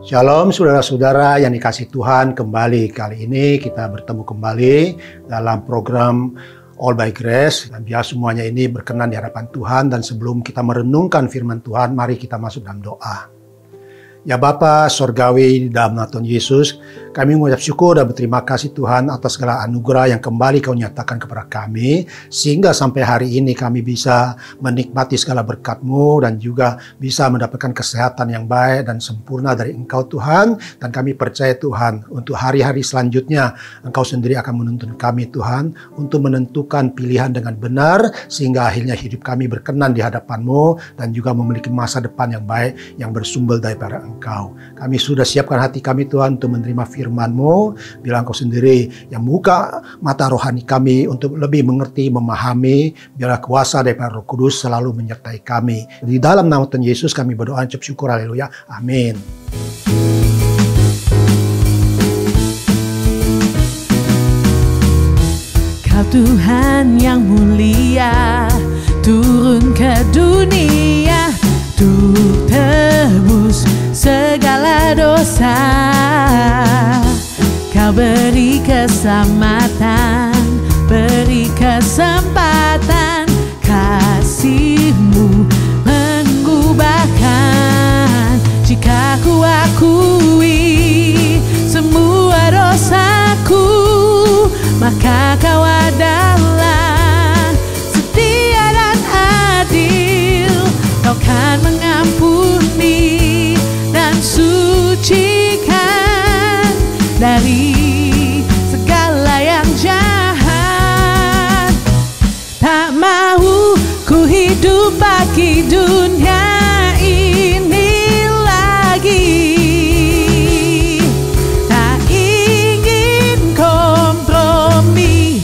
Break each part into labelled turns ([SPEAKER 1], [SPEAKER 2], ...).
[SPEAKER 1] Shalom saudara-saudara yang dikasih Tuhan, kembali kali ini kita bertemu kembali dalam program All by Grace. Dan biar semuanya ini berkenan di hadapan Tuhan, dan sebelum kita merenungkan firman Tuhan, mari kita masuk dalam doa. Ya Bapa Sorgawi, dalam nama Tuhan Yesus, kami mengucap syukur dan berterima kasih Tuhan atas segala anugerah yang kembali Kau nyatakan kepada kami, sehingga sampai hari ini kami bisa menikmati segala berkat-Mu dan juga bisa mendapatkan kesehatan yang baik dan sempurna dari Engkau Tuhan. Dan kami percaya Tuhan, untuk hari-hari selanjutnya Engkau sendiri akan menuntun kami Tuhan untuk menentukan pilihan dengan benar, sehingga akhirnya hidup kami berkenan di hadapan-Mu dan juga memiliki masa depan yang baik yang bersumber daripada Engkau. Kami sudah siapkan hati kami Tuhan untuk menerima firman-Mu. Bilang Engkau sendiri yang buka mata rohani kami untuk lebih mengerti, memahami. Biarlah kuasa daripada Roh Kudus selalu menyertai kami. Di dalam nama Tuhan Yesus kami berdoa, ucap syukur, haleluya, amin.
[SPEAKER 2] Kau Tuhan yang mulia, turun ke dunia untuk tebus segala dosa. Kau beri keselamatan, beri kesempatan, kasih-Mu mengubahkan. Jika ku akui semua dosaku, maka Kau adalah setia dan adil. Kau kan mengampuni dan sucikan dari segala yang jahat. Tak mau ku hidup bagi dunia ini lagi. Tak ingin kompromi,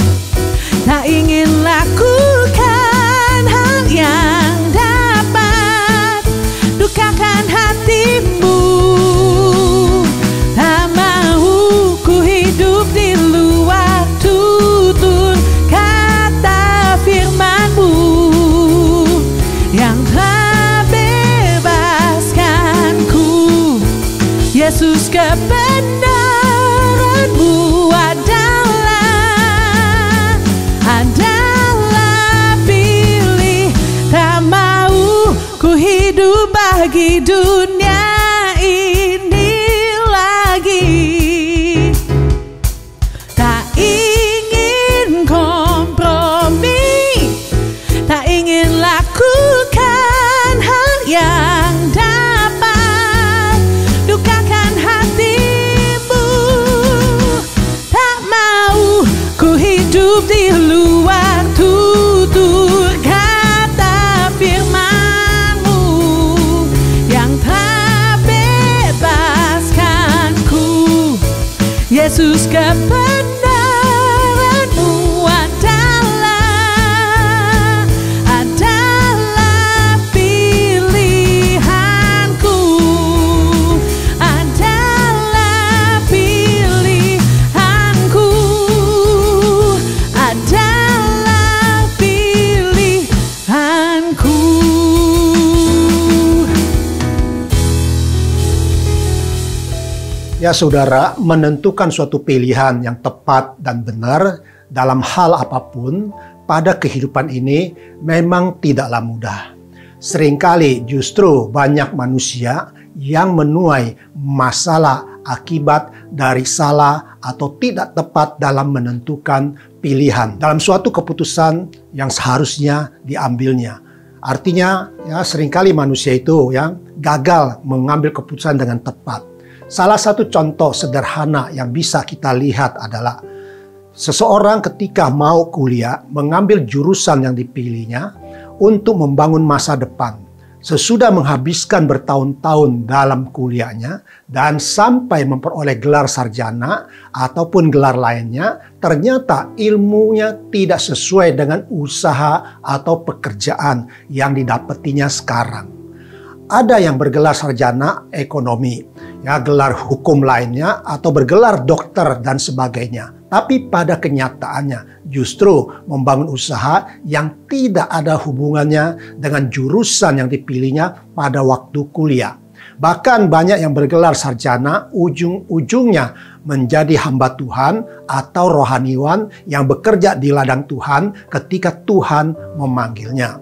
[SPEAKER 2] tak ingin lakukan hal yang dapat dukakan hati-Mu. Tak mau ku hidup di luar tutur kata firman-Mu yang telah bebaskanku. Yesus, kebenaran-Mu adalah pilih. Tak mau ku hidup bagi dunia ini lagi. Tak ingin kompromi, tak ingin lakukan hal yang dapat dukakan hati-Mu. Tak mau ku hidup di luar tutur kata firman-Mu yang telah bebaskanku. Yesus, kebenaran-Mu adalah pilihanku, adalah pilihanku, adalah pilihanku.
[SPEAKER 1] Ya saudara, menentukan suatu pilihan yang tepat dan benar dalam hal apapun pada kehidupan ini memang tidaklah mudah. Seringkali justru banyak manusia yang menuai masalah akibat dari salah atau tidak tepat dalam menentukan pilihan dalam suatu keputusan yang seharusnya diambilnya. Artinya, ya seringkali manusia itu yang gagal mengambil keputusan dengan tepat. Salah satu contoh sederhana yang bisa kita lihat adalah seseorang ketika mau kuliah mengambil jurusan yang dipilihnya untuk membangun masa depan. Sesudah menghabiskan bertahun-tahun dalam kuliahnya dan sampai memperoleh gelar sarjana ataupun gelar lainnya, ternyata ilmunya tidak sesuai dengan usaha atau pekerjaan yang didapatinya sekarang. Ada yang bergelar sarjana ekonomi, ya gelar hukum lainnya, atau bergelar dokter dan sebagainya. Tapi pada kenyataannya justru membangun usaha yang tidak ada hubungannya dengan jurusan yang dipilihnya pada waktu kuliah. Bahkan banyak yang bergelar sarjana ujung-ujungnya menjadi hamba Tuhan atau rohaniwan yang bekerja di ladang Tuhan ketika Tuhan memanggilnya.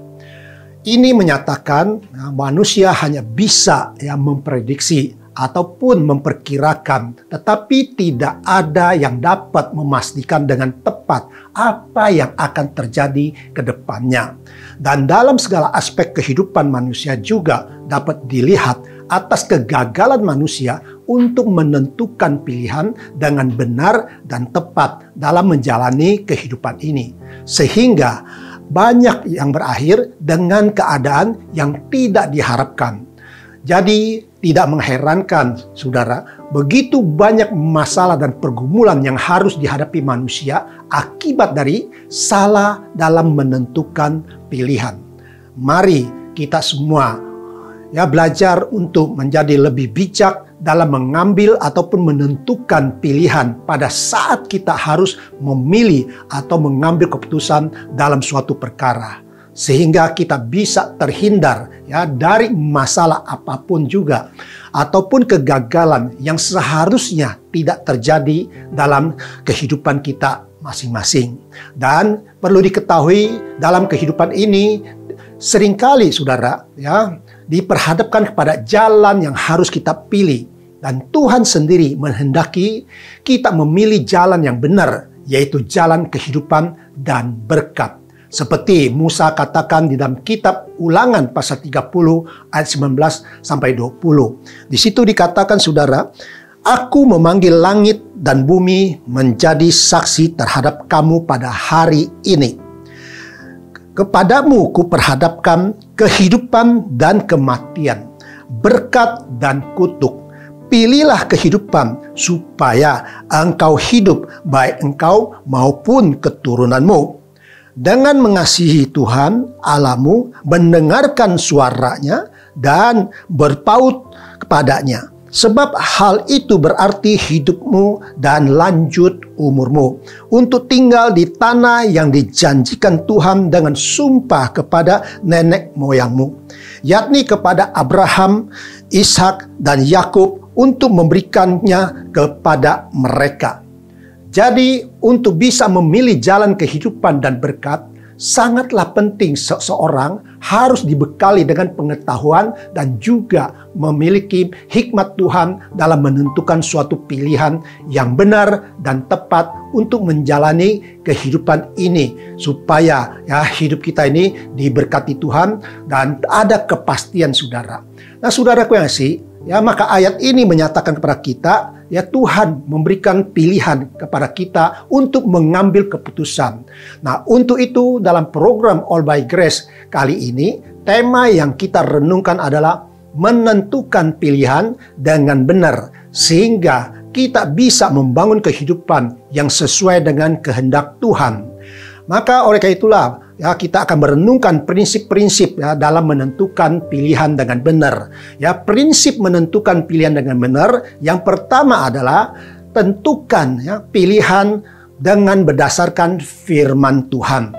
[SPEAKER 1] Ini menyatakan manusia hanya bisa memprediksi ataupun memperkirakan, tetapi tidak ada yang dapat memastikan dengan tepat apa yang akan terjadi ke depannya. Dan dalam segala aspek kehidupan manusia juga dapat dilihat atas kegagalan manusia untuk menentukan pilihan dengan benar dan tepat dalam menjalani kehidupan ini. Sehingga banyak yang berakhir dengan keadaan yang tidak diharapkan. Jadi tidak mengherankan, saudara, begitu banyak masalah dan pergumulan yang harus dihadapi manusia akibat dari salah dalam menentukan pilihan. Mari kita semua belajar untuk menjadi lebih bijak dalam mengambil ataupun menentukan pilihan pada saat kita harus memilih atau mengambil keputusan dalam suatu perkara. Sehingga kita bisa terhindar dari masalah apapun juga ataupun kegagalan yang seharusnya tidak terjadi dalam kehidupan kita masing-masing. Dan perlu diketahui dalam kehidupan ini seringkali saudara diperhadapkan kepada jalan yang harus kita pilih. Dan Tuhan sendiri menghendaki kita memilih jalan yang benar, yaitu jalan kehidupan dan berkat. Seperti Musa katakan di dalam kitab Ulangan pasal 30 ayat 19 sampai 20. Di situ dikatakan saudara, "Aku memanggil langit dan bumi menjadi saksi terhadap kamu pada hari ini. Kepadamu kuperhadapkan kehidupan dan kematian, berkat dan kutuk. Pilihlah kehidupan supaya engkau hidup, baik engkau maupun keturunanmu. Dengan mengasihi Tuhan Allahmu, mendengarkan suaranya dan berpaut kepadanya. Sebab hal itu berarti hidupmu dan lanjut umurmu untuk tinggal di tanah yang dijanjikan Tuhan dengan sumpah kepada nenek moyangmu, yakni kepada Abraham, Ishak, dan Yakub, untuk memberikannya kepada mereka." Jadi untuk bisa memilih jalan kehidupan dan berkat, sangatlah penting seseorang harus dibekali dengan pengetahuan dan juga memiliki hikmat Tuhan dalam menentukan suatu pilihan yang benar dan tepat untuk menjalani kehidupan ini, supaya hidup kita ini diberkati Tuhan dan ada kepastian saudara. Nah saudaraku yang kasih, maka ayat ini menyatakan kepada kita, Tuhan memberikan pilihan kepada kita untuk mengambil keputusan. Nah, untuk itu dalam program All by Grace kali ini, tema yang kita renungkan adalah menentukan pilihan dengan benar, sehingga kita bisa membangun kehidupan yang sesuai dengan kehendak Tuhan. Maka oleh karena itulah kita akan merenungkan prinsip-prinsip dalam menentukan pilihan dengan benar. Prinsip menentukan pilihan dengan benar, yang pertama adalah tentukan pilihan dengan berdasarkan firman Tuhan.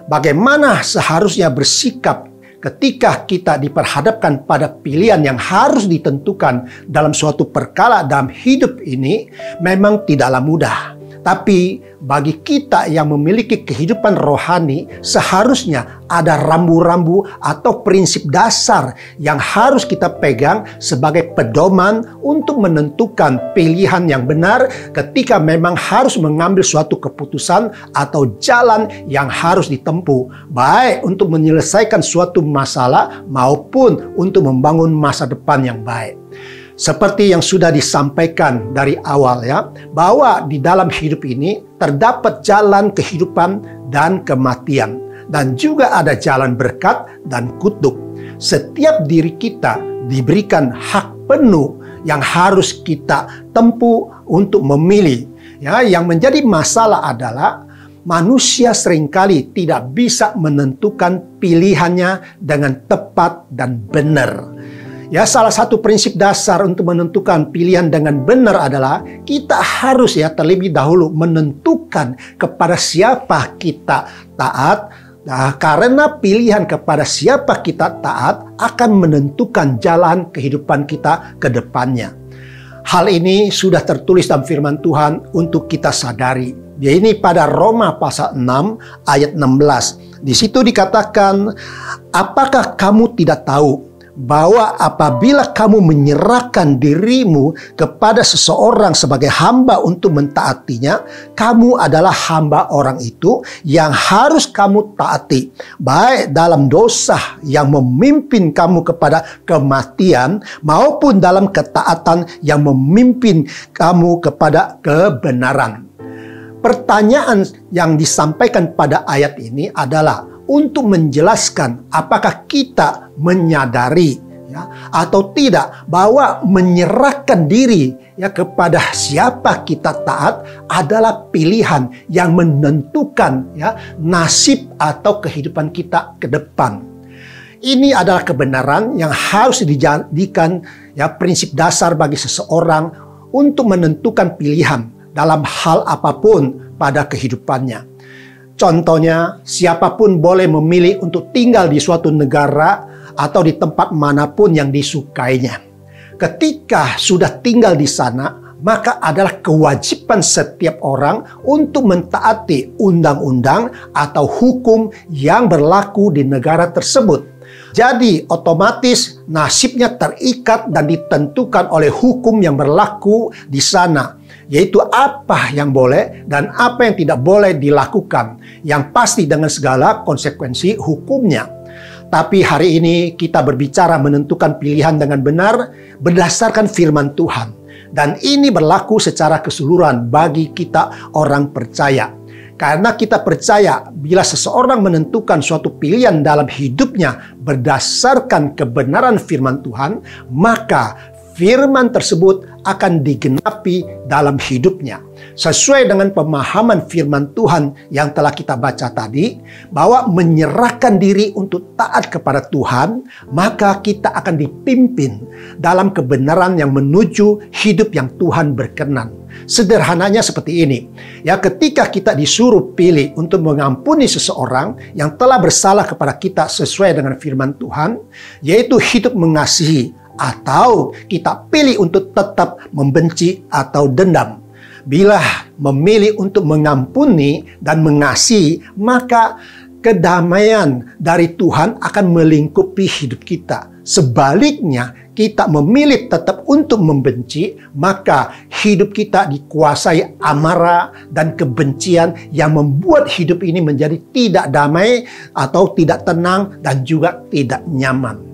[SPEAKER 1] Bagaimana seharusnya bersikap ketika kita diperhadapkan pada pilihan yang harus ditentukan dalam suatu perkara dalam hidup ini, memang tidaklah mudah. Tapi bagi kita yang memiliki kehidupan rohani, seharusnya ada rambu-rambu atau prinsip dasar yang harus kita pegang sebagai pedoman untuk menentukan pilihan yang benar ketika memang harus mengambil suatu keputusan atau jalan yang harus ditempuh, baik untuk menyelesaikan suatu masalah maupun untuk membangun masa depan yang baik. Seperti yang sudah disampaikan dari awal ya, bahwa di dalam hidup ini terdapat jalan kehidupan dan kematian, dan juga ada jalan berkat dan kutuk. Setiap diri kita diberikan hak penuh yang harus kita tempuh untuk memilih. Ya, yang menjadi masalah adalah manusia seringkali tidak bisa menentukan pilihannya dengan tepat dan benar. Ya, salah satu prinsip dasar untuk menentukan pilihan dengan benar adalah kita harus terlebih dahulu menentukan kepada siapa kita taat. Nah, karena pilihan kepada siapa kita taat akan menentukan jalan kehidupan kita ke depannya. Hal ini sudah tertulis dalam firman Tuhan untuk kita sadari. Ini pada Roma pasal 6 ayat 16. Di situ dikatakan, apakah kamu tidak tahu bahwa apabila kamu menyerahkan dirimu kepada seseorang sebagai hamba untuk mentaatinya, kamu adalah hamba orang itu yang harus kamu taati, baik dalam dosa yang memimpin kamu kepada kematian maupun dalam ketaatan yang memimpin kamu kepada kebenaran. Pertanyaan yang disampaikan pada ayat ini adalah untuk menjelaskan apakah kita menyadari atau tidak bahwa menyerahkan diri kepada siapa kita taat adalah pilihan yang menentukan nasib atau kehidupan kita ke depan. Ini adalah kebenaran yang harus dijadikan prinsip dasar bagi seseorang untuk menentukan pilihan dalam hal apapun pada kehidupannya. Contohnya, siapapun boleh memilih untuk tinggal di suatu negara atau di tempat manapun yang disukainya. Ketika sudah tinggal di sana, maka adalah kewajiban setiap orang untuk mentaati undang-undang atau hukum yang berlaku di negara tersebut. Jadi otomatis nasibnya terikat dan ditentukan oleh hukum yang berlaku di sana, yaitu apa yang boleh dan apa yang tidak boleh dilakukan, yang pasti dengan segala konsekuensi hukumnya. Tapi hari ini kita berbicara menentukan pilihan dengan benar berdasarkan firman Tuhan, dan ini berlaku secara keseluruhan bagi kita orang percaya. Karena kita percaya bila seseorang menentukan suatu pilihan dalam hidupnya berdasarkan kebenaran firman Tuhan, maka firman tersebut akan digenapi dalam hidupnya. Sesuai dengan pemahaman firman Tuhan yang telah kita baca tadi, bahwa menyerahkan diri untuk taat kepada Tuhan, maka kita akan dipimpin dalam kebenaran yang menuju hidup yang Tuhan berkenan. Sederhananya seperti ini. Ketika kita disuruh pilih untuk mengampuni seseorang yang telah bersalah kepada kita sesuai dengan firman Tuhan, yaitu hidup mengasihi, atau kita pilih untuk tetap membenci atau dendam. Bila memilih untuk mengampuni dan mengasihi, maka kedamaian dari Tuhan akan melingkupi hidup kita. Sebaliknya, kita memilih tetap untuk membenci, maka hidup kita dikuasai amarah dan kebencian yang membuat hidup ini menjadi tidak damai atau tidak tenang dan juga tidak nyaman.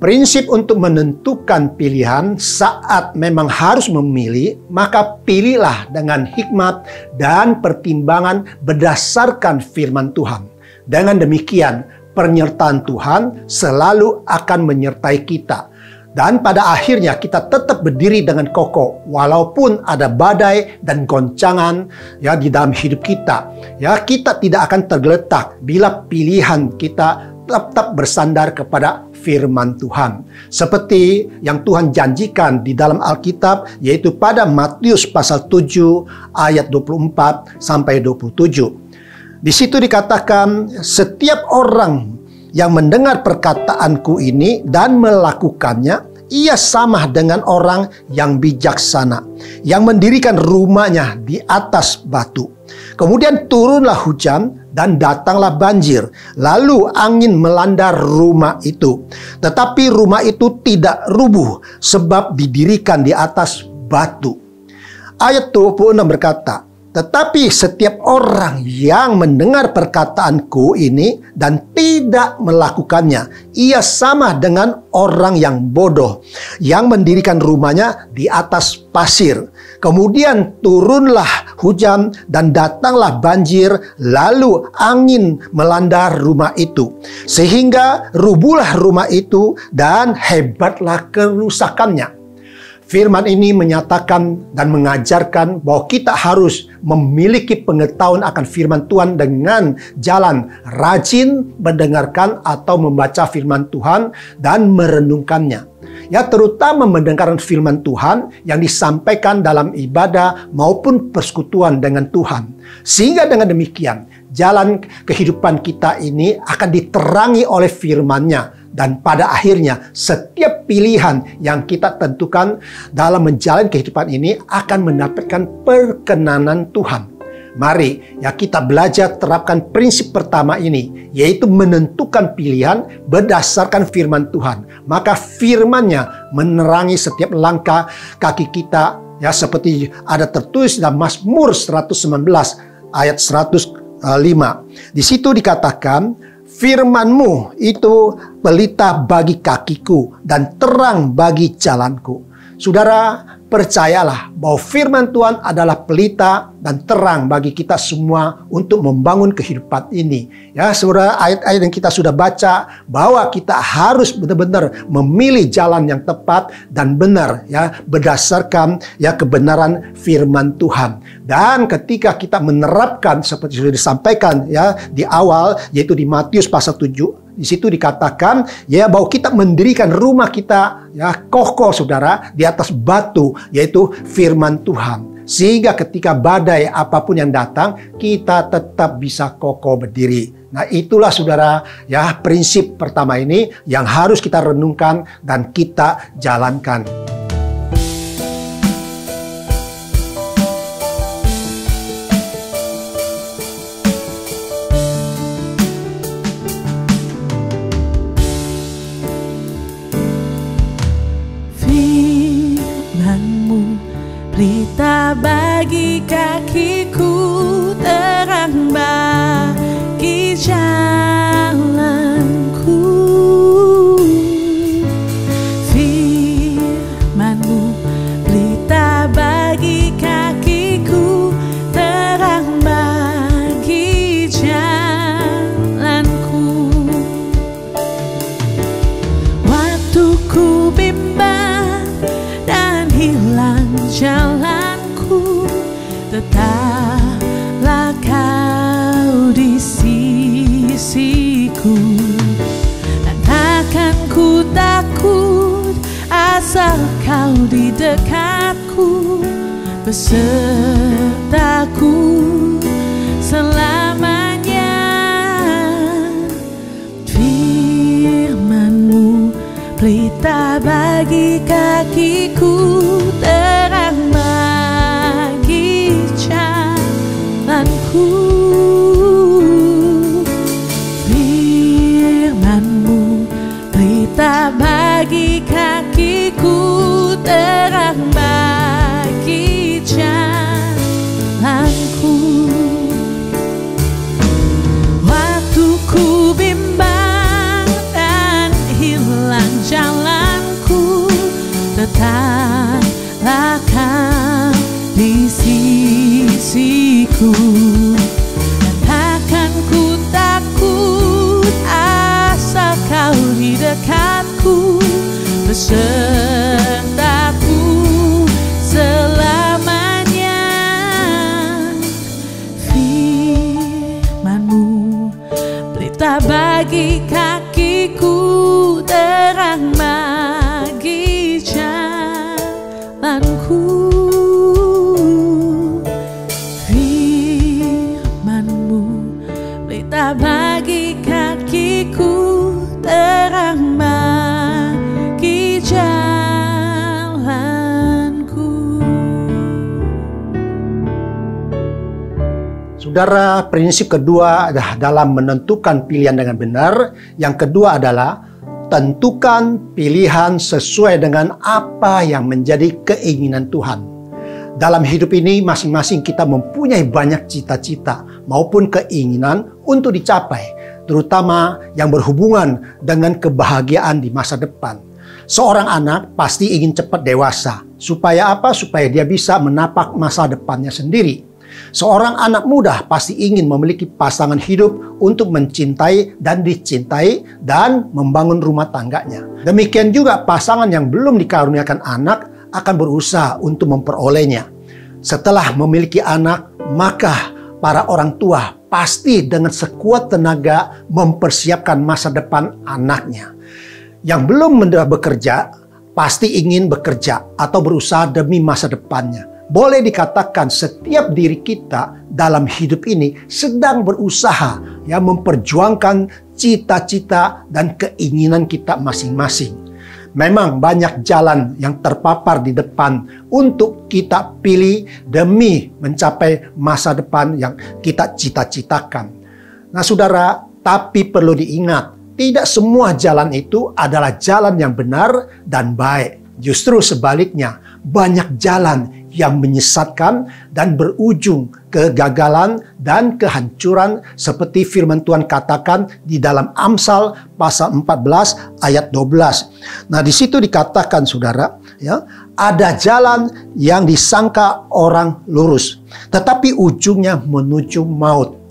[SPEAKER 1] Prinsip untuk menentukan pilihan saat memang harus memilih, maka pilihlah dengan hikmat dan pertimbangan berdasarkan firman Tuhan. Dengan demikian, penyertaan Tuhan selalu akan menyertai kita. Dan pada akhirnya kita tetap berdiri dengan kokoh walaupun ada badai dan goncangan di dalam hidup kita. Kita tidak akan tergeletak bila pilihan kita tetap bersandar kepada firman Tuhan. Seperti yang Tuhan janjikan di dalam Alkitab, yaitu pada Matius pasal 7 ayat 24 sampai 27. Di situ dikatakan, setiap orang yang mendengar perkataanku ini dan melakukannya, ia sama dengan orang yang bijaksana, yang mendirikan rumahnya di atas batu. Kemudian turunlah hujan dan datanglah banjir, lalu angin melanda rumah itu. Tetapi rumah itu tidak rubuh, sebab didirikan di atas batu. Ayat 26 berkata, tetapi setiap orang yang mendengar perkataanku ini dan tidak melakukannya, ia sama dengan orang yang bodoh, yang mendirikan rumahnya di atas pasir. Kemudian turunlah hujan dan datanglah banjir, lalu angin melanda rumah itu, sehingga rubuhlah rumah itu dan hebatlah kerusakannya. Firman ini menyatakan dan mengajarkan bahwa kita harus memiliki pengetahuan akan firman Tuhan dengan jalan rajin mendengarkan atau membaca firman Tuhan dan merenungkannya. Ya, terutama mendengarkan firman Tuhan yang disampaikan dalam ibadah maupun persekutuan dengan Tuhan. Sehingga dengan demikian, jalan kehidupan kita ini akan diterangi oleh firman-Nya. Dan pada akhirnya, setiap pilihan yang kita tentukan dalam menjalani kehidupan ini akan mendapatkan perkenanan Tuhan. Mari ya kita belajar terapkan prinsip pertama ini, yaitu menentukan pilihan berdasarkan firman Tuhan. Maka firman-Nya menerangi setiap langkah kaki kita, ya, seperti ada tertulis dalam Mazmur 119 ayat 105. Di situ dikatakan, firman-Mu itu pelita bagi kakiku dan terang bagi jalanku. Saudara, percayalah bahwa firman Tuhan adalah pelita dan terang bagi kita semua untuk membangun kehidupan ini. Ya, saudara, ayat-ayat yang kita sudah baca bahwa kita harus benar-benar memilih jalan yang tepat dan benar, ya, berdasarkan ya kebenaran firman Tuhan. Dan ketika kita menerapkan seperti sudah disampaikan ya di awal, yaitu di Matius pasal 7, di situ dikatakan ya bahwa kita mendirikan rumah kita ya kokoh, saudara, di atas batu, yaitu firman Tuhan. Sehingga ketika badai apapun yang datang, kita tetap bisa kokoh berdiri. Nah, itulah saudara ya prinsip pertama ini yang harus kita renungkan dan kita jalankan.
[SPEAKER 2] Pelita bagi kakiku, terang bagi jalanku. Firman-Mu pelita bagi kakiku, terang bagi jalanku. Waktu ku bimbang dan hilang jalanku, tetaplah Kau di sisiku. Dan takkan ku takut asal Kau di dekatku, besertaku selamanya. Firman-Mu pelita bagi kakiku, terang bagi jalanku. Firman-Mu pelita bagi kakiku, terang bagi jalanku. Waktu ku bimbang dan hilang jalanku, tetaplah Kau di sisiku. Dan takkan ku takut asal Kau di dekatku, besertaku selamanya. Firman-Mu pelita bagi kakiku, terang bagi jalanku. Firman-Mu pelita bagi kakiku,
[SPEAKER 1] Saudara, prinsip kedua adalah dalam menentukan pilihan dengan benar. Yang kedua adalah tentukan pilihan sesuai dengan apa yang menjadi keinginan Tuhan. Dalam hidup ini masing-masing kita mempunyai banyak cita-cita maupun keinginan untuk dicapai, terutama yang berhubungan dengan kebahagiaan di masa depan. Seorang anak pasti ingin cepat dewasa. Supaya apa? Supaya dia bisa menapak masa depannya sendiri. Seorang anak muda pasti ingin memiliki pasangan hidup untuk mencintai dan dicintai dan membangun rumah tangganya. Demikian juga pasangan yang belum dikaruniakan anak akan berusaha untuk memperolehnya. Setelah memiliki anak, maka para orang tua pasti dengan sekuat tenaga mempersiapkan masa depan anaknya. Yang belum bekerja, pasti ingin bekerja atau berusaha demi masa depannya. Boleh dikatakan setiap diri kita dalam hidup ini sedang berusaha memperjuangkan cita-cita dan keinginan kita masing-masing. Memang banyak jalan yang terpapar di depan untuk kita pilih demi mencapai masa depan yang kita cita-citakan. Nah saudara, tapi perlu diingat, tidak semua jalan itu adalah jalan yang benar dan baik. Justru sebaliknya, banyak jalan yang menyesatkan dan berujung kegagalan dan kehancuran seperti firman Tuhan katakan di dalam Amsal pasal 14 ayat 12. Nah, di situ dikatakan saudara, ada jalan yang disangka orang lurus, tetapi ujungnya menuju maut.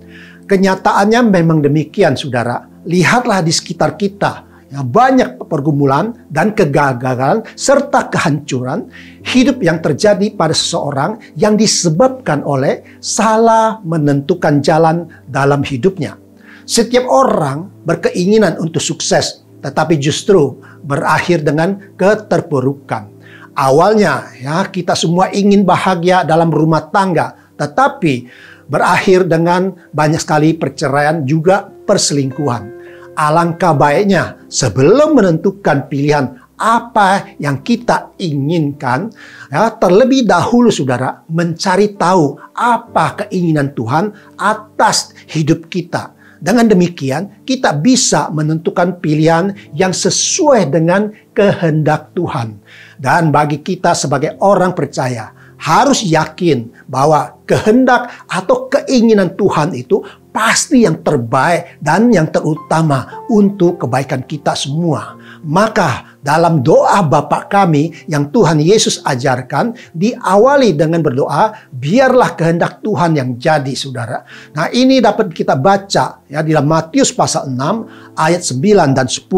[SPEAKER 1] Kenyataannya memang demikian saudara. Lihatlah di sekitar kita. Banyak pergumulan dan kegagalan serta kehancuran hidup yang terjadi pada seseorang yang disebabkan oleh salah menentukan jalan dalam hidupnya. Setiap orang berkeinginan untuk sukses, tetapi justru berakhir dengan keterpurukan. Awalnya kita semua ingin bahagia dalam rumah tangga, tetapi berakhir dengan banyak sekali perceraian juga perselingkuhan. Alangkah baiknya sebelum menentukan pilihan apa yang kita inginkan, terlebih dahulu saudara mencari tahu apa keinginan Tuhan atas hidup kita. Dengan demikian kita bisa menentukan pilihan yang sesuai dengan kehendak Tuhan. Dan bagi kita sebagai orang percaya harus yakin bahwa kehendak atau keinginan Tuhan itu pasti yang terbaik dan yang terutama untuk kebaikan kita semua. Maka dalam doa Bapa kami yang Tuhan Yesus ajarkan diawali dengan berdoa, biarlah kehendak Tuhan yang jadi saudara. Nah ini dapat kita baca di dalam Matius pasal 6 ayat 9 dan 10.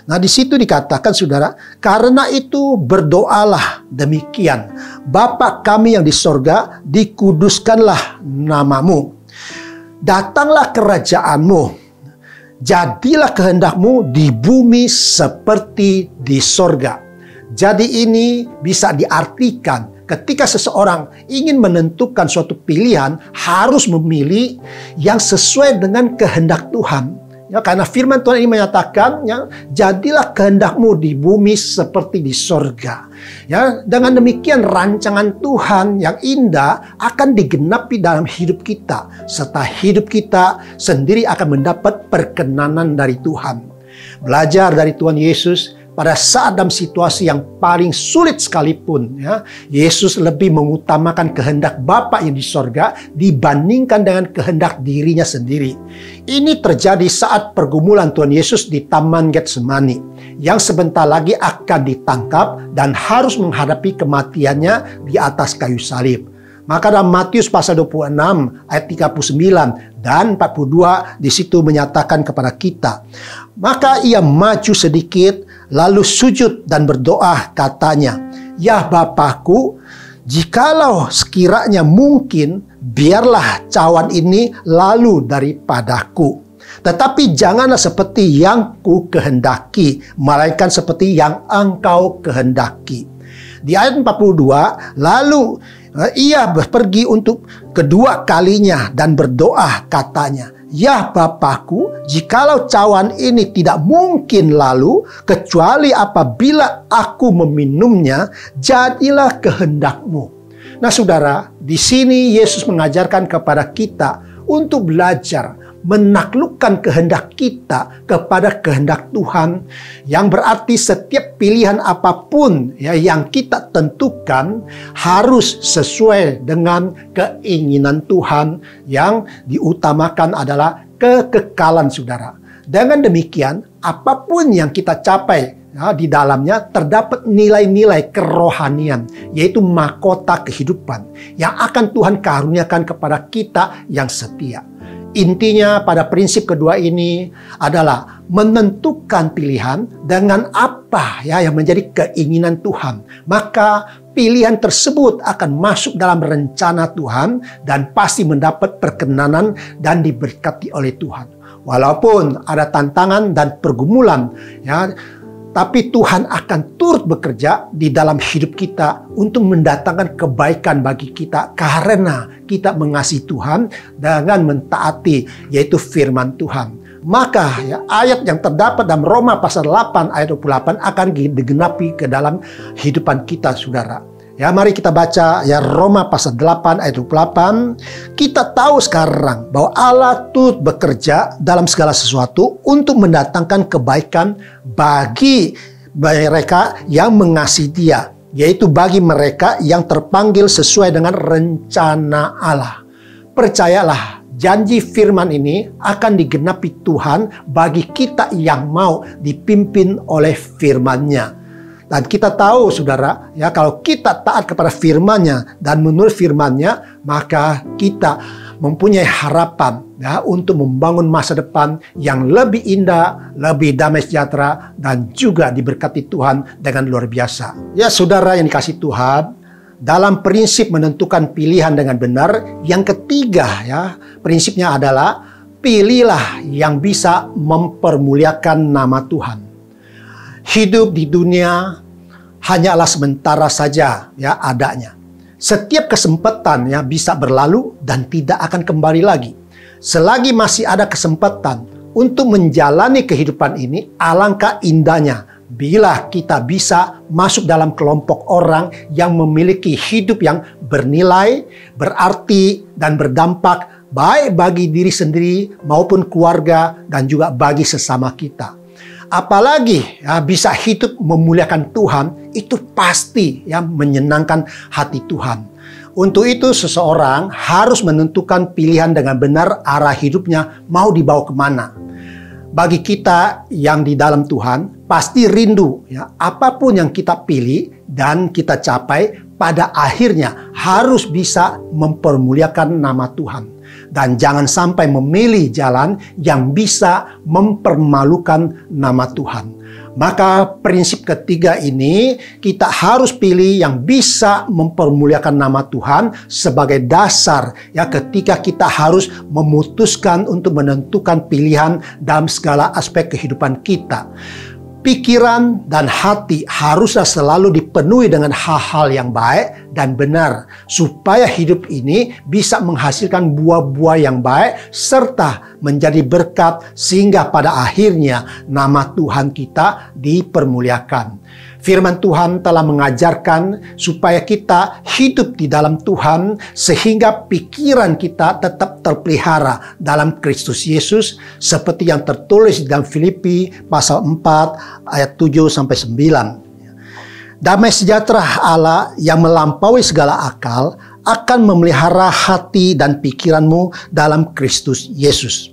[SPEAKER 1] Nah di situ dikatakan saudara, karena itu berdoalah demikian, Bapa kami yang di sorga, dikuduskanlah namamu. Datanglah kerajaanmu. Jadilah kehendakmu di bumi seperti di sorga. Jadi ini bisa diartikan ketika seseorang ingin menentukan suatu pilihan harus memilih yang sesuai dengan kehendak Tuhan. Karena firman Tuhan ini menyatakan, jadilah kehendakmu di bumi seperti di sorga. Dengan demikian rancangan Tuhan yang indah akan digenapi dalam hidup kita, serta hidup kita sendiri akan mendapat perkenanan dari Tuhan. Belajar dari Tuhan Yesus. Pada saat dalam situasi yang paling sulit sekalipun, Yesus lebih mengutamakan kehendak Bapa yang di sorga dibandingkan dengan kehendak dirinya sendiri. Ini terjadi saat pergumulan Tuhan Yesus di Taman Getsemani, yang sebentar lagi akan ditangkap dan harus menghadapi kematiannya di atas kayu salib. Maka dalam Matius pasal 26 ayat 39 dan 42 di situ menyatakan kepada kita, maka ia maju sedikit lalu sujud dan berdoa katanya, ya Bapakku, jikalau sekiranya mungkin biarlah cawan ini lalu daripadaku. Tetapi janganlah seperti yang ku kehendaki, melainkan seperti yang engkau kehendaki. Di ayat 42, lalu ia pergi untuk kedua kalinya dan berdoa katanya, ya Bapakku, jikalau cawan ini tidak mungkin lalu, kecuali apabila aku meminumnya, jadilah kehendakmu. Nah saudara, di sini Yesus mengajarkan kepada kita untuk belajar menaklukkan kehendak kita kepada kehendak Tuhan, yang berarti setiap pilihan apapun ya yang kita tentukan harus sesuai dengan keinginan Tuhan, yang diutamakan adalah kekekalan, saudara. Dengan demikian, apapun yang kita capai ya, di dalamnya terdapat nilai-nilai kerohanian, yaitu mahkota kehidupan yang akan Tuhan karuniakan kepada kita yang setia. Intinya pada prinsip kedua ini adalah menentukan pilihan dengan apa ya yang menjadi keinginan Tuhan. Maka pilihan tersebut akan masuk dalam rencana Tuhan dan pasti mendapat perkenanan dan diberkati oleh Tuhan. Walaupun ada tantangan dan pergumulan ya, tapi Tuhan akan turut bekerja di dalam hidup kita untuk mendatangkan kebaikan bagi kita karena kita mengasihi Tuhan dengan mentaati yaitu firman Tuhan. Maka ya, ayat yang terdapat dalam Roma pasal 8 ayat 28 akan digenapi ke dalam kehidupan kita, saudara. Ya, mari kita baca ya Roma pasal 8 ayat 28. Kita tahu sekarang bahwa Allah turut bekerja dalam segala sesuatu untuk mendatangkan kebaikan bagi mereka yang mengasihi Dia, yaitu bagi mereka yang terpanggil sesuai dengan rencana Allah. Percayalah, janji firman ini akan digenapi Tuhan bagi kita yang mau dipimpin oleh firman-Nya. Dan kita tahu, saudara, ya kalau kita taat kepada firman-Nya dan menurut firman-Nya, maka kita mempunyai harapan ya untuk membangun masa depan yang lebih indah, lebih damai sejahtera, dan juga diberkati Tuhan dengan luar biasa. Ya, saudara yang dikasihi Tuhan, dalam prinsip menentukan pilihan dengan benar, yang ketiga ya, prinsipnya adalah pilihlah yang bisa mempermuliakan nama Tuhan. Hidup di dunia hanyalah sementara saja ya adanya. Setiap kesempatan ya bisa berlalu dan tidak akan kembali lagi. Selagi masih ada kesempatan untuk menjalani kehidupan ini, alangkah indahnya bila kita bisa masuk dalam kelompok orang yang memiliki hidup yang bernilai, berarti, dan berdampak baik bagi diri sendiri maupun keluarga dan juga bagi sesama kita. Apalagi ya, bisa hidup memuliakan Tuhan, itu pasti ya menyenangkan hati Tuhan. Untuk itu seseorang harus menentukan pilihan dengan benar arah hidupnya mau dibawa kemana. Bagi kita yang di dalam Tuhan, pasti rindu ya, apapun yang kita pilih dan kita capai, pada akhirnya harus bisa mempermuliakan nama Tuhan. Dan jangan sampai memilih jalan yang bisa mempermalukan nama Tuhan. Maka prinsip ketiga ini kita harus pilih yang bisa mempermuliakan nama Tuhan sebagai dasar ya ketika kita harus memutuskan untuk menentukan pilihan dalam segala aspek kehidupan kita. Pikiran dan hati haruslah selalu dipenuhi dengan hal-hal yang baik dan benar, supaya hidup ini bisa menghasilkan buah-buah yang baik serta menjadi berkat, sehingga pada akhirnya nama Tuhan kita dipermuliakan. Firman Tuhan telah mengajarkan supaya kita hidup di dalam Tuhan sehingga pikiran kita tetap terpelihara dalam Kristus Yesus, seperti yang tertulis di dalam Filipi pasal 4 ayat 7-9. Damai sejahtera Allah yang melampaui segala akal akan memelihara hati dan pikiranmu dalam Kristus Yesus.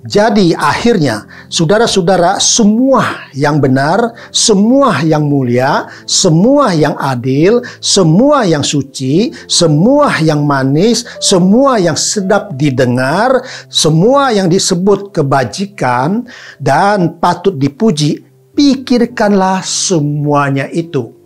[SPEAKER 1] Jadi akhirnya, saudara-saudara, semua yang benar, semua yang mulia, semua yang adil, semua yang suci, semua yang manis, semua yang sedap didengar, semua yang disebut kebajikan dan patut dipuji, pikirkanlah semuanya itu.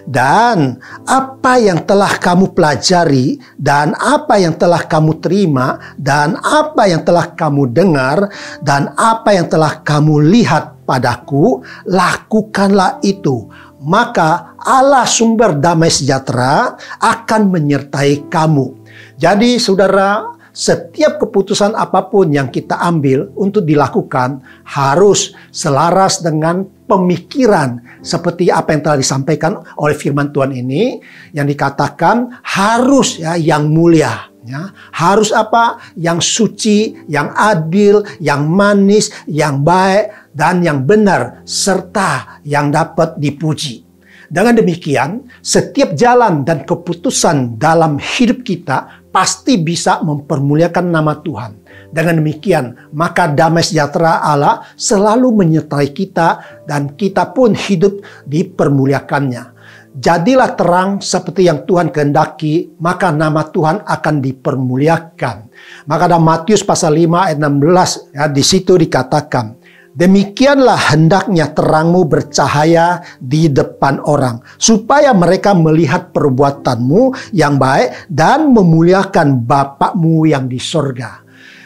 [SPEAKER 1] Dan apa yang telah kamu pelajari, dan apa yang telah kamu terima, dan apa yang telah kamu dengar, dan apa yang telah kamu lihat padaku, lakukanlah itu. Maka Allah sumber damai sejahtera akan menyertai kamu. Jadi saudara, setiap keputusan apapun yang kita ambil untuk dilakukan harus selaras dengan pemikiran seperti apa yang telah disampaikan oleh firman Tuhan ini, yang dikatakan harus ya yang mulia. Ya, harus apa? Yang suci, yang adil, yang manis, yang baik, dan yang benar, serta yang dapat dipuji. Dengan demikian, setiap jalan dan keputusan dalam hidup kita pasti bisa mempermuliakan nama Tuhan. Dengan demikian, maka damai sejahtera Allah selalu menyertai kita dan kita pun hidup dipermuliakannya. Jadilah terang seperti yang Tuhan kehendaki, maka nama Tuhan akan dipermuliakan. Maka dalam Matius pasal 5 ayat 16, ya, di situ dikatakan, demikianlah hendaknya terangmu bercahaya di depan orang, supaya mereka melihat perbuatanmu yang baik dan memuliakan Bapa-Mu yang di sorga.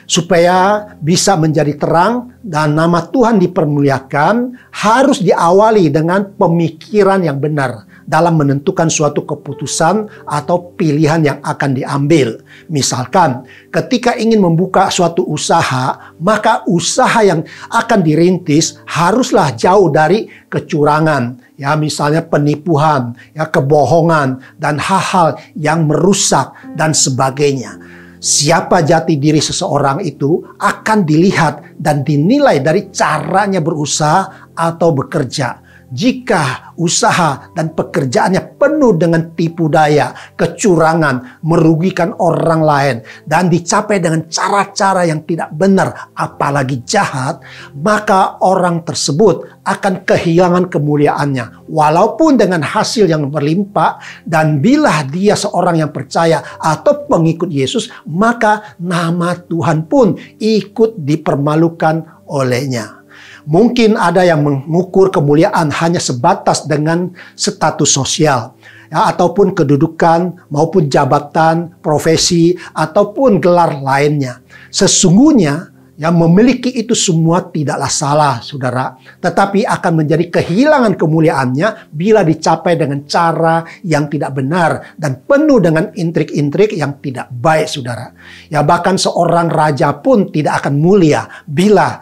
[SPEAKER 1] Supaya bisa menjadi terang dan nama Tuhan dipermuliakan, harus diawali dengan pemikiran yang benar dalam menentukan suatu keputusan atau pilihan yang akan diambil. Misalkan, ketika ingin membuka suatu usaha, maka usaha yang akan dirintis haruslah jauh dari kecurangan, ya, misalnya penipuan, ya, kebohongan, dan hal-hal yang merusak dan sebagainya. Siapa jati diri seseorang itu akan dilihat dan dinilai dari caranya berusaha atau bekerja. Jika usaha dan pekerjaannya penuh dengan tipu daya, kecurangan, merugikan orang lain, dan dicapai dengan cara-cara yang tidak benar, apalagi jahat, maka orang tersebut akan kehilangan kemuliaannya. Walaupun dengan hasil yang berlimpah, dan bila dia seorang yang percaya atau pengikut Yesus, maka nama Tuhan pun ikut dipermalukan olehnya. Mungkin ada yang mengukur kemuliaan hanya sebatas dengan status sosial, ya, ataupun kedudukan, maupun jabatan, profesi, ataupun gelar lainnya. Sesungguhnya, yang memiliki itu semua tidaklah salah, saudara. Tetapi akan menjadi kehilangan kemuliaannya bila dicapai dengan cara yang tidak benar dan penuh dengan intrik-intrik yang tidak baik, saudara. Ya, bahkan seorang raja pun tidak akan mulia bila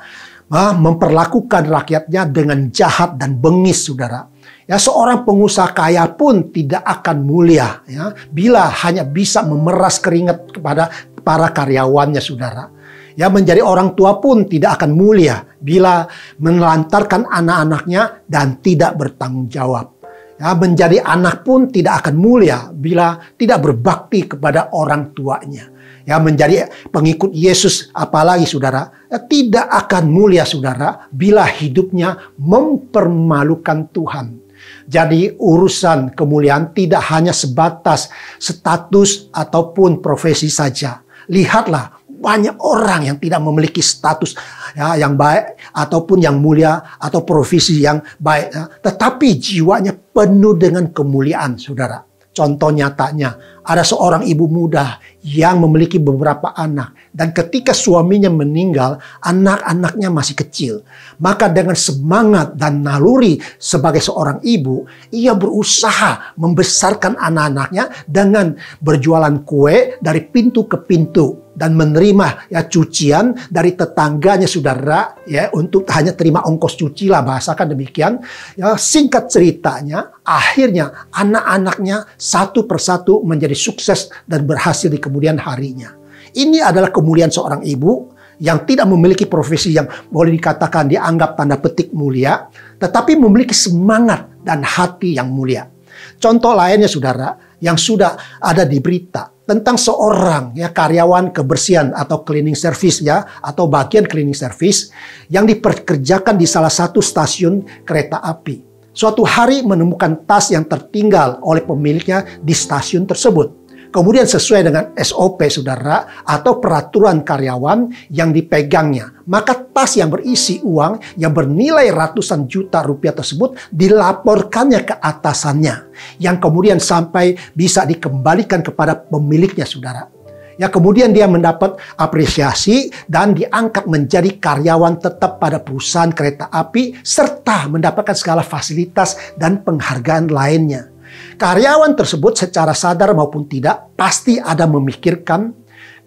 [SPEAKER 1] memperlakukan rakyatnya dengan jahat dan bengis, saudara. Ya, seorang pengusaha kaya pun tidak akan mulia, ya, bila hanya bisa memeras keringat kepada para karyawannya, saudara. Ya, menjadi orang tua pun tidak akan mulia bila menelantarkan anak-anaknya dan tidak bertanggung jawab. Ya, menjadi anak pun tidak akan mulia bila tidak berbakti kepada orang tuanya. Ya, menjadi pengikut Yesus apalagi, saudara, ya, tidak akan mulia, saudara, bila hidupnya mempermalukan Tuhan. Jadi urusan kemuliaan tidak hanya sebatas status ataupun profesi saja. Lihatlah, banyak orang yang tidak memiliki status, ya, yang baik ataupun yang mulia atau profesi yang baik, ya, tetapi jiwanya penuh dengan kemuliaan, saudara. Contoh nyatanya, ada seorang ibu muda yang memiliki beberapa anak, dan ketika suaminya meninggal, anak-anaknya masih kecil. Maka dengan semangat dan naluri sebagai seorang ibu, ia berusaha membesarkan anak-anaknya dengan berjualan kue dari pintu ke pintu dan menerima, ya, cucian dari tetangganya, saudara, ya, untuk hanya terima ongkos cuci lah, bahasakan demikian. Ya, singkat ceritanya, akhirnya anak-anaknya satu persatu menjadi sukses dan berhasil di kemudian harinya. Ini adalah kemuliaan seorang ibu yang tidak memiliki profesi yang boleh dikatakan dianggap tanda petik mulia, tetapi memiliki semangat dan hati yang mulia. Contoh lainnya, saudara, yang sudah ada di berita tentang seorang, ya, karyawan kebersihan atau cleaning service, ya, atau bagian cleaning service yang dipekerjakan di salah satu stasiun kereta api. Suatu hari menemukan tas yang tertinggal oleh pemiliknya di stasiun tersebut. Kemudian sesuai dengan SOP, saudara, atau peraturan karyawan yang dipegangnya, maka tas yang berisi uang yang bernilai ratusan juta rupiah tersebut dilaporkannya ke atasannya, yang kemudian sampai bisa dikembalikan kepada pemiliknya, saudara. Ya, kemudian dia mendapat apresiasi dan diangkat menjadi karyawan tetap pada perusahaan kereta api serta mendapatkan segala fasilitas dan penghargaan lainnya. Karyawan tersebut secara sadar maupun tidak pasti ada memikirkan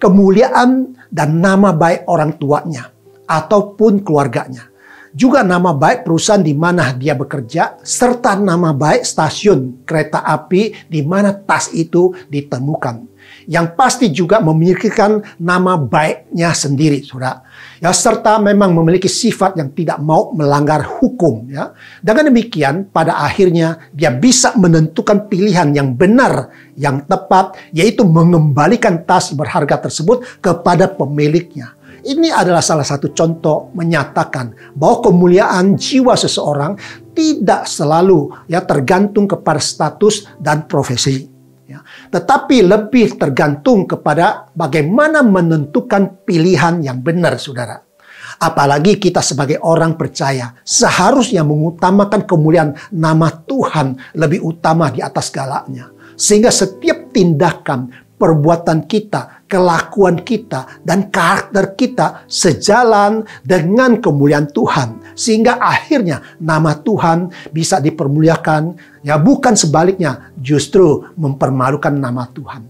[SPEAKER 1] kemuliaan dan nama baik orang tuanya ataupun keluarganya. juga nama baik perusahaan di mana dia bekerja, serta nama baik stasiun kereta api di mana tas itu ditemukan. Yang pasti juga memiliki nama baiknya sendiri, saudara. Ya, serta memang memiliki sifat yang tidak mau melanggar hukum. Ya. Dengan demikian, pada akhirnya dia bisa menentukan pilihan yang benar, yang tepat, yaitu mengembalikan tas berharga tersebut kepada pemiliknya. Ini adalah salah satu contoh menyatakan bahwa kemuliaan jiwa seseorang tidak selalu tergantung kepada status dan profesi. Tetapi lebih tergantung kepada bagaimana menentukan pilihan yang benar, saudara. Apalagi kita sebagai orang percaya seharusnya mengutamakan kemuliaan nama Tuhan lebih utama di atas segalanya. Sehingga setiap tindakan, perbuatan kita, kelakuan kita, dan karakter kita sejalan dengan kemuliaan Tuhan. Sehingga akhirnya nama Tuhan bisa dipermuliakan, bukan sebaliknya, justru mempermalukan nama Tuhan.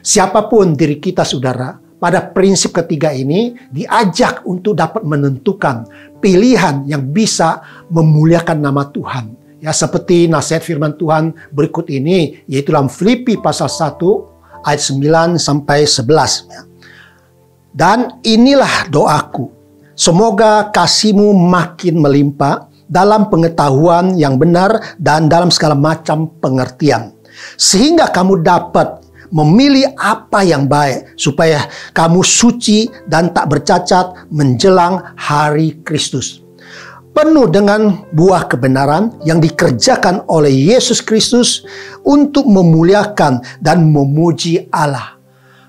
[SPEAKER 1] Siapapun diri kita, saudara, pada prinsip ketiga ini diajak untuk dapat menentukan pilihan yang bisa memuliakan nama Tuhan. Ya, seperti nasihat firman Tuhan berikut ini, yaitu dalam Filipi pasal 1 ayat 9 sampai 11. Dan inilah doaku, semoga kasihmu makin melimpah dalam pengetahuan yang benar dan dalam segala macam pengertian, sehingga kamu dapat memilih apa yang baik, supaya kamu suci dan tak bercacat menjelang hari Kristus, penuh dengan buah kebenaran yang dikerjakan oleh Yesus Kristus untuk memuliakan dan memuji Allah.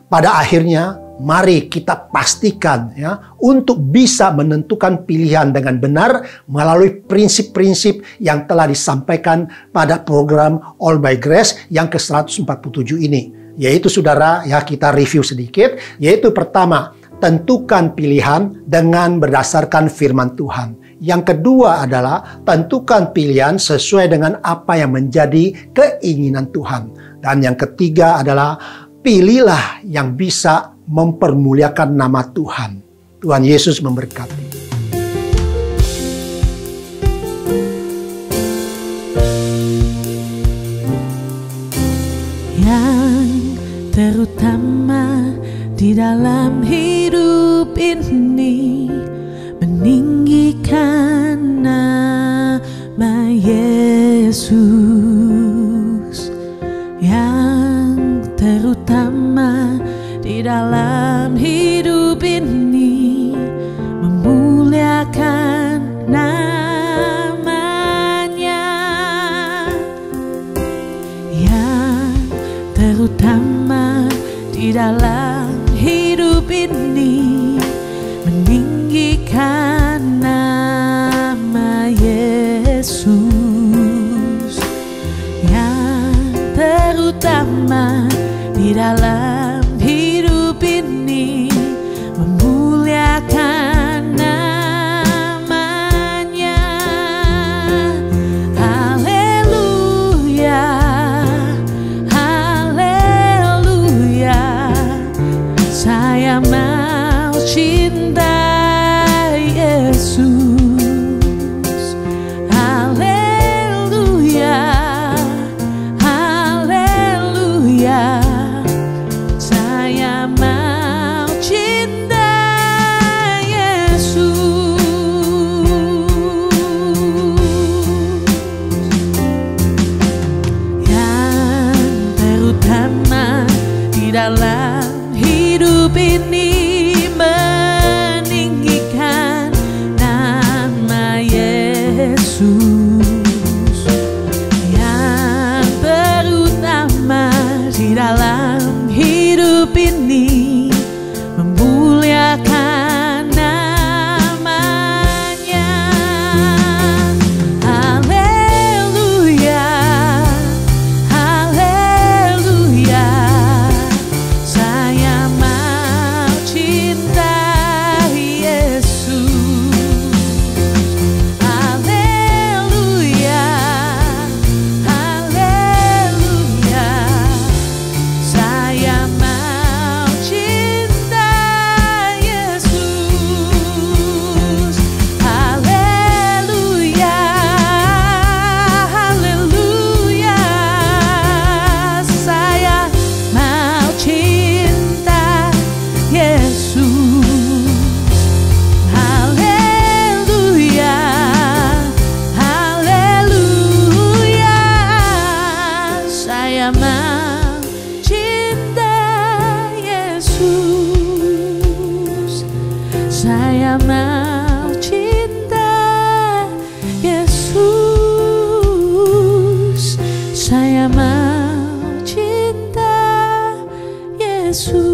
[SPEAKER 1] Pada akhirnya, mari kita pastikan untuk bisa menentukan pilihan dengan benar melalui prinsip-prinsip yang telah disampaikan pada program All by Grace yang ke-147 ini. Yaitu, saudara, kita review sedikit, yaitu pertama, tentukan pilihan dengan berdasarkan firman Tuhan. Yang kedua adalah tentukan pilihan sesuai dengan apa yang menjadi keinginan Tuhan. Dan yang ketiga adalah pilihlah yang bisa mempermuliakan nama Tuhan. Tuhan Yesus memberkati.
[SPEAKER 2] Yang terutama di dalam hidup ini, meninggikan nama Yesus. Yang terutama di dalam hidup ini, memuliakan namanya. Yang terutama di dalam hidup ini, meninggikan nama Yesus. Yang terutama di dalam hidup ini, memuliakan namanya. Haleluya, haleluya, saya mau cinta Yesus. Haleluya, haleluya, saya mau cinta Yesus. Yang terutama di dalam hidup ini, meninggikan nama Yesus. Yang terutama di dalam hidup ini, memuliakan namanya. Haleluya, haleluya, saya mau saya mau cinta Yesus, saya mau cinta Yesus, saya mau cinta Yesus.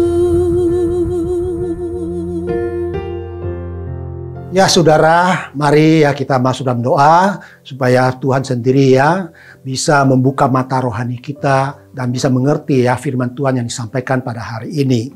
[SPEAKER 1] Ya saudara, mari ya kita masuk dalam doa supaya Tuhan sendiri ya bisa membuka mata rohani kita dan bisa mengerti ya firman Tuhan yang disampaikan pada hari ini.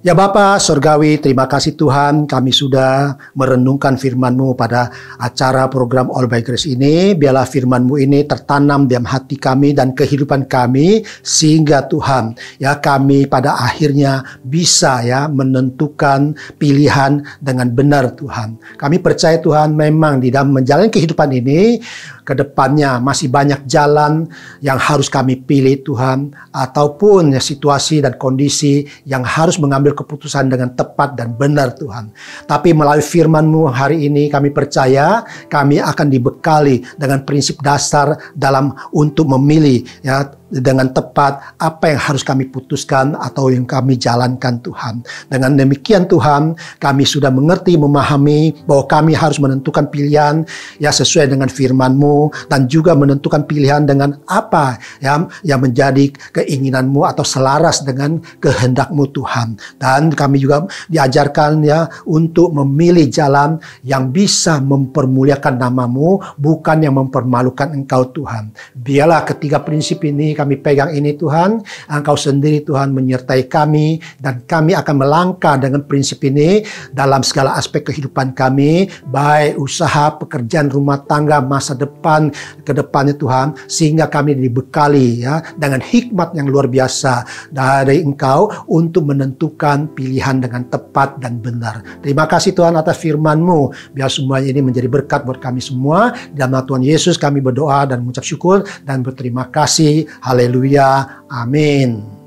[SPEAKER 1] Ya Bapa Surgawi, terima kasih Tuhan, kami sudah merenungkan firman-Mu pada acara program All by Grace ini. Biarlah firman-Mu ini tertanam dalam hati kami dan kehidupan kami, sehingga Tuhan ya kami pada akhirnya bisa ya menentukan pilihan dengan benar Tuhan. Kami percaya Tuhan memang di dalam menjalani kehidupan ini, ke depannya masih banyak jalan yang harus kami pilih Tuhan, ataupun ya, situasi dan kondisi yang harus mengambil keputusan dengan tepat dan benar Tuhan. Tapi melalui firman-Mu hari ini kami percaya kami akan dibekali dengan prinsip dasar dalam untuk memilih ya dengan tepat apa yang harus kami putuskan atau yang kami jalankan Tuhan. Dengan demikian Tuhan, kami sudah mengerti, memahami bahwa kami harus menentukan pilihan ya sesuai dengan firman-Mu, dan juga menentukan pilihan dengan apa ya yang menjadi keinginan-Mu atau selaras dengan kehendak-Mu Tuhan. Dan kami juga diajarkan ya untuk memilih jalan yang bisa mempermuliakan nama-Mu, bukan yang mempermalukan Engkau Tuhan. Biarlah ketiga prinsip ini kami pegang ini Tuhan, Engkau sendiri Tuhan menyertai kami, dan kami akan melangkah dengan prinsip ini dalam segala aspek kehidupan kami, baik usaha, pekerjaan, rumah tangga, masa depan, ke depannya Tuhan, sehingga kami dibekali ya dengan hikmat yang luar biasa dari Engkau untuk menentukan pilihan dengan tepat dan benar. Terima kasih Tuhan atas firman-Mu, biar semuanya ini menjadi berkat buat kami semua. Dalam nama Tuhan Yesus kami berdoa dan mengucap syukur dan berterima kasih. Haleluya, amin.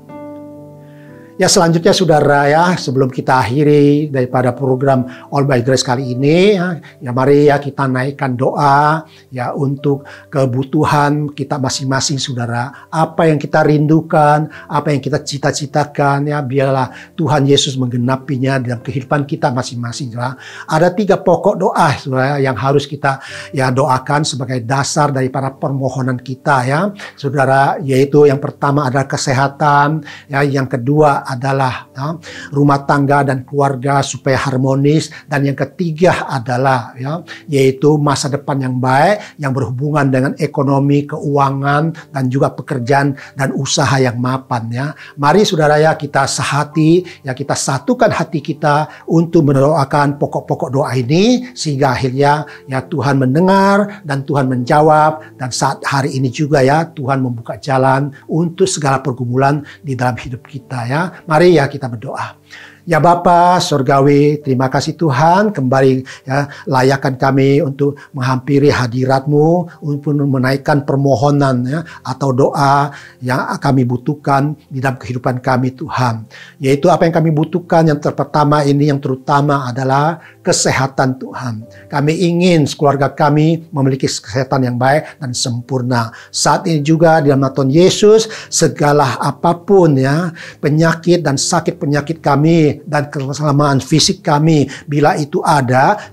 [SPEAKER 1] Ya selanjutnya saudara ya, sebelum kita akhiri daripada program All by Grace kali ini ya mari ya kita naikkan doa ya untuk kebutuhan kita masing-masing saudara. Apa yang kita rindukan, apa yang kita cita-citakan ya, biarlah Tuhan Yesus menggenapinya dalam kehidupan kita masing-masing saudara. Ada 3 pokok doa saudara yang harus kita ya doakan sebagai dasar daripada permohonan kita ya saudara, yaitu yang pertama adalah kesehatan ya, yang kedua adalah ya, rumah tangga dan keluarga supaya harmonis, dan yang ketiga adalah ya, yaitu masa depan yang baik yang berhubungan dengan ekonomi, keuangan, dan juga pekerjaan dan usaha yang mapan ya. Mari saudara ya kita sehati ya, kita satukan hati kita untuk mendoakan pokok-pokok doa ini, sehingga akhirnya ya Tuhan mendengar dan Tuhan menjawab, dan saat hari ini juga ya Tuhan membuka jalan untuk segala pergumulan di dalam hidup kita ya. Mari ya kita berdoa. Ya Bapa Surgawi, terima kasih Tuhan, kembali ya layakkan kami untuk menghampiri hadirat-Mu untuk menaikkan permohonan ya atau doa yang kami butuhkan di dalam kehidupan kami Tuhan. Yaitu apa yang kami butuhkan, yang pertama ini yang terutama adalah kesehatan Tuhan. Kami ingin keluarga kami memiliki kesehatan yang baik dan sempurna. Saat ini juga di dalam Tuhan Yesus, segala apapun ya penyakit dan sakit penyakit kami dan keselamatan fisik kami, bila itu ada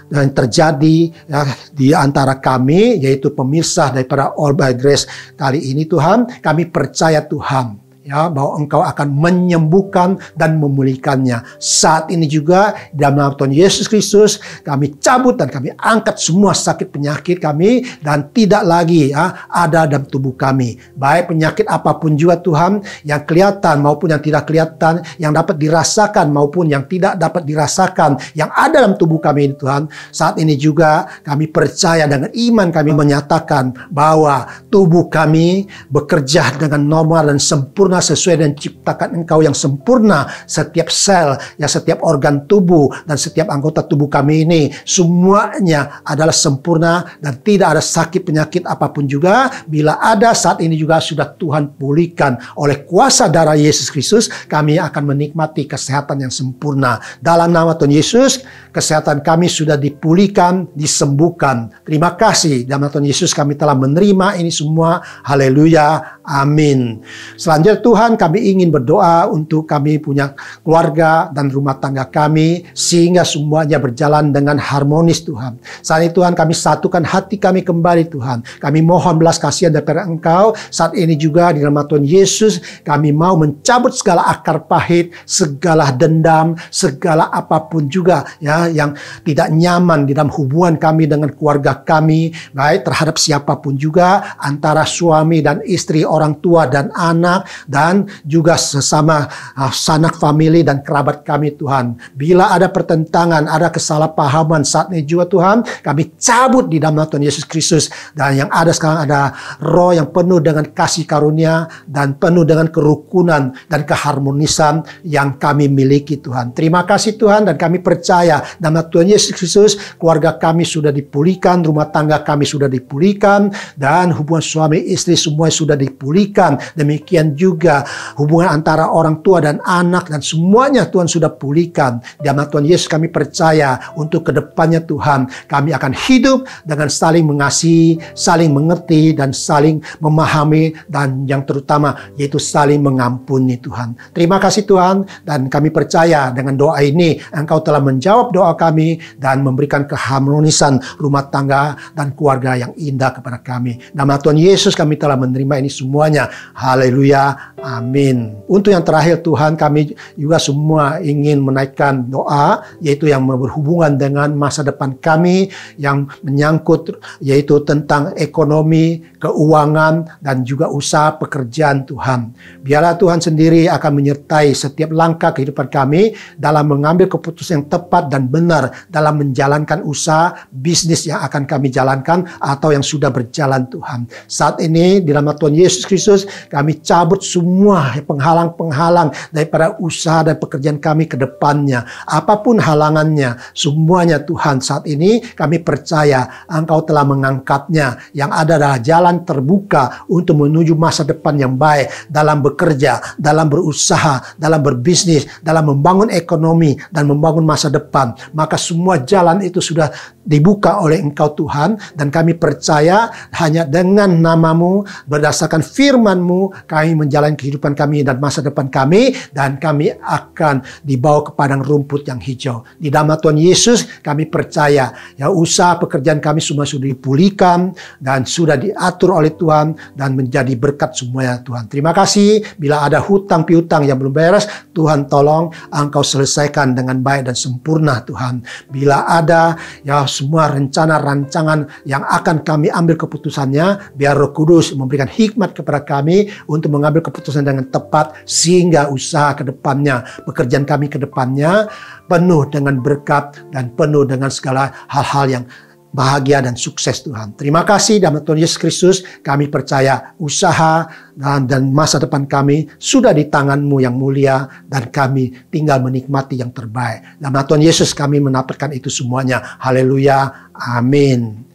[SPEAKER 1] dan terjadi ya, di antara kami, yaitu pemirsa daripada All by Grace kali ini Tuhan, kami percaya Tuhan ya bahwa Engkau akan menyembuhkan dan memulihkannya. Saat ini juga dalam nama Tuhan Yesus Kristus kami cabut dan kami angkat semua sakit penyakit kami, dan tidak lagi ya ada dalam tubuh kami, baik penyakit apapun juga Tuhan, yang kelihatan maupun yang tidak kelihatan, yang dapat dirasakan maupun yang tidak dapat dirasakan, yang ada dalam tubuh kami ini Tuhan. Saat ini juga kami percaya dengan iman kami menyatakan bahwa tubuh kami bekerja dengan normal dan sempurna sempurna sesuai dengan ciptakan Engkau yang sempurna. Setiap sel, ya setiap organ tubuh dan setiap anggota tubuh kami ini semuanya adalah sempurna dan tidak ada sakit penyakit apapun juga. Bila ada saat ini juga sudah Tuhan pulihkan oleh kuasa darah Yesus Kristus. Kami akan menikmati kesehatan yang sempurna. Dalam nama Tuhan Yesus, kesehatan kami sudah dipulihkan, disembuhkan. Terima kasih. Dalam nama Tuhan Yesus kami telah menerima ini semua. Haleluya. Amin. Selanjutnya Tuhan, kami ingin berdoa untuk kami punya keluarga dan rumah tangga kami sehingga semuanya berjalan dengan harmonis Tuhan. Saat ini Tuhan, kami satukan hati kami kembali Tuhan. Kami mohon belas kasihan daripada Engkau. Saat ini juga di nama Tuhan Yesus kami mau mencabut segala akar pahit, segala dendam, segala apapun juga ya yang tidak nyaman di dalam hubungan kami dengan keluarga kami, baik terhadap siapapun juga, antara suami dan istri, orang tua dan anak, dan juga sesama sanak famili dan kerabat kami Tuhan. Bila ada pertentangan, ada kesalahpahaman saat ini juga Tuhan, kami cabut di dalam nama Tuhan Yesus Kristus. Dan yang ada sekarang ada roh yang penuh dengan kasih karunia dan penuh dengan kerukunan dan keharmonisan yang kami miliki Tuhan. Terima kasih Tuhan, dan kami percaya dalam nama Tuhan Yesus Kristus keluarga kami sudah dipulihkan, rumah tangga kami sudah dipulihkan, dan hubungan suami istri semua sudah dipulihkan. Demikian juga hubungan antara orang tua dan anak, dan semuanya Tuhan sudah pulihkan. Dalam nama Tuhan Yesus kami percaya untuk kedepannya Tuhan kami akan hidup dengan saling mengasihi, saling mengerti, dan saling memahami, dan yang terutama yaitu saling mengampuni Tuhan. Terima kasih Tuhan, dan kami percaya dengan doa ini Engkau telah menjawab doa kami dan memberikan keharmonisan rumah tangga dan keluarga yang indah kepada kami. Nama Tuhan Yesus kami telah menerima ini semuanya. Haleluya. Amin. Untuk yang terakhir Tuhan, kami juga semua ingin menaikkan doa yaitu yang berhubungan dengan masa depan kami yang menyangkut yaitu tentang ekonomi, keuangan, dan juga usaha pekerjaan Tuhan. Biarlah Tuhan sendiri akan menyertai setiap langkah kehidupan kami dalam mengambil keputusan yang tepat dan benar dalam menjalankan usaha bisnis yang akan kami jalankan atau yang sudah berjalan Tuhan. Saat ini di nama Tuhan Yesus Kristus kami cabut semua penghalang-penghalang daripada usaha dan pekerjaan kami ke depannya. Apapun halangannya, semuanya Tuhan saat ini kami percaya Engkau telah mengangkatnya. Yang ada adalah jalan terbuka untuk menuju masa depan yang baik dalam bekerja, dalam berusaha, dalam berbisnis, dalam membangun ekonomi dan membangun masa depan. Maka semua jalan itu sudah dibuka oleh Engkau Tuhan, dan kami percaya hanya dengan nama-Mu, berdasarkan firman-Mu, kami menjalani kehidupan kami dan masa depan kami, dan kami akan dibawa ke padang rumput yang hijau. Di nama Tuhan Yesus kami percaya ya usaha pekerjaan kami semua sudah dipulihkan dan sudah diatur oleh Tuhan dan menjadi berkat semuanya Tuhan. Terima kasih. Bila ada hutang piutang yang belum beres, Tuhan tolong Engkau selesaikan dengan baik dan sempurna Tuhan. Bila ada ya semua rencana rancangan yang akan kami ambil keputusannya, biar Roh Kudus memberikan hikmat kepada kami untuk mengambil keputusan dengan tepat sehingga usaha ke depannya, pekerjaan kami ke depannya penuh dengan berkat dan penuh dengan segala hal-hal yang bahagia dan sukses Tuhan. Terima kasih dalam Tuhan Yesus Kristus kami percaya usaha dan masa depan kami sudah di tangan-Mu yang mulia, dan kami tinggal menikmati yang terbaik. Dalam Tuhan Yesus kami menampilkan itu semuanya. Haleluya. Amin.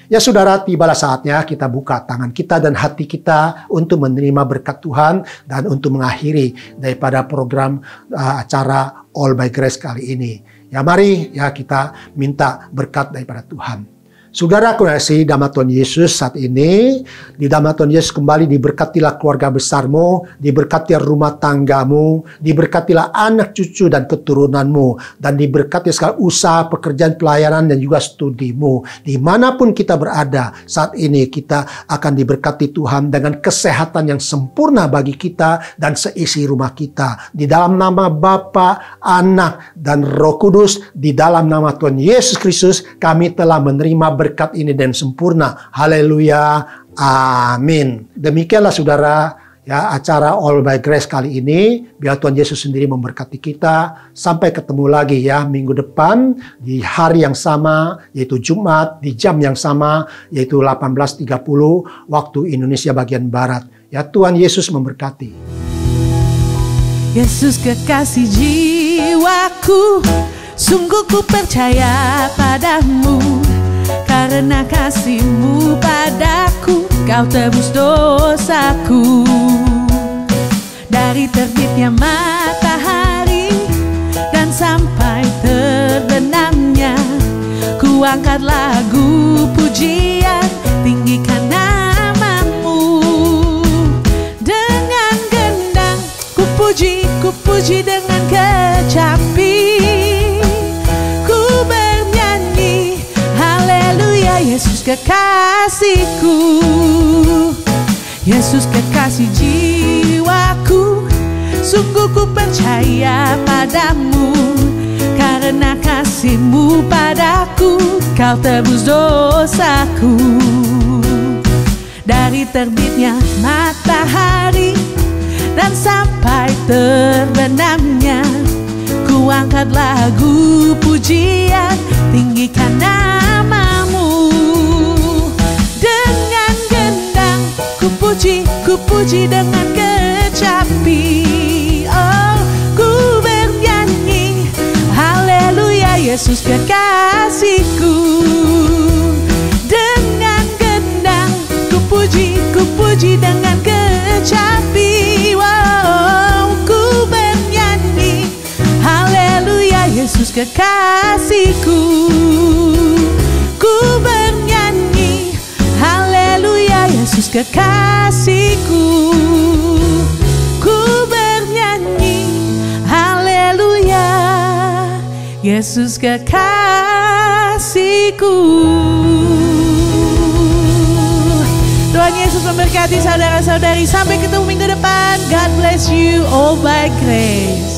[SPEAKER 1] Ya saudara, tibalah saatnya kita buka tangan kita dan hati kita untuk menerima berkat Tuhan dan untuk mengakhiri daripada program acara All by Grace kali ini. Ya mari ya kita minta berkat daripada Tuhan. Saudara kasih dalam Tuhan Yesus, saat ini di dalam Tuhan Yesus kembali diberkatilah keluarga besarmu, diberkatilah rumah tanggamu, diberkatilah anak cucu dan keturunanmu, dan diberkati segala usaha, pekerjaan, pelayanan, dan juga studimu. Dimanapun kita berada saat ini, kita akan diberkati Tuhan dengan kesehatan yang sempurna bagi kita dan seisi rumah kita. Di dalam nama Bapa, Anak, dan Roh Kudus, di dalam nama Tuhan Yesus Kristus, kami telah menerima berkat ini dan sempurna. Haleluya. Amin. Demikianlah saudara ya acara All by Grace kali ini. Biar Tuhan Yesus sendiri memberkati kita. Sampai ketemu lagi ya minggu depan di hari yang sama, yaitu Jumat, di jam yang sama, yaitu 18.30 waktu Indonesia bagian Barat. Ya Tuhan Yesus memberkati.
[SPEAKER 2] Yesus kekasih jiwaku, sungguh ku percaya padamu. Karena kasih-Mu padaku, Kau tebus dosaku. Dari terbitnya matahari dan sampai terbenamnya, ku angkat lagu pujian, tinggikan nama-Mu. Dengan gendang ku puji dengan kecapi, ku bernyanyi haleluya. Yesus kekasihku, Yesus kekasih jiwaku, sungguh ku percaya padamu. Karena kasih-Mu padaku, Kau tebus dosaku. Dari terbitnya matahari dan sampai terbenamnya, ku angkat lagu pujian, tinggikan nama-Mu. Dengan gendang ku puji dengan kecapi, oh ku bernyanyi haleluya. Yesus kekasihku, dengan gendang ku puji dengan kecapi, wow ku bernyanyi haleluya. Yesus kekasihku, ku bernyanyi haleluya. Yesus kekasihku, ku bernyanyi haleluya. Yesus kekasihku. Tuhan Yesus memberkati saudara-saudari. Sampai ketemu minggu depan. God bless you all by grace.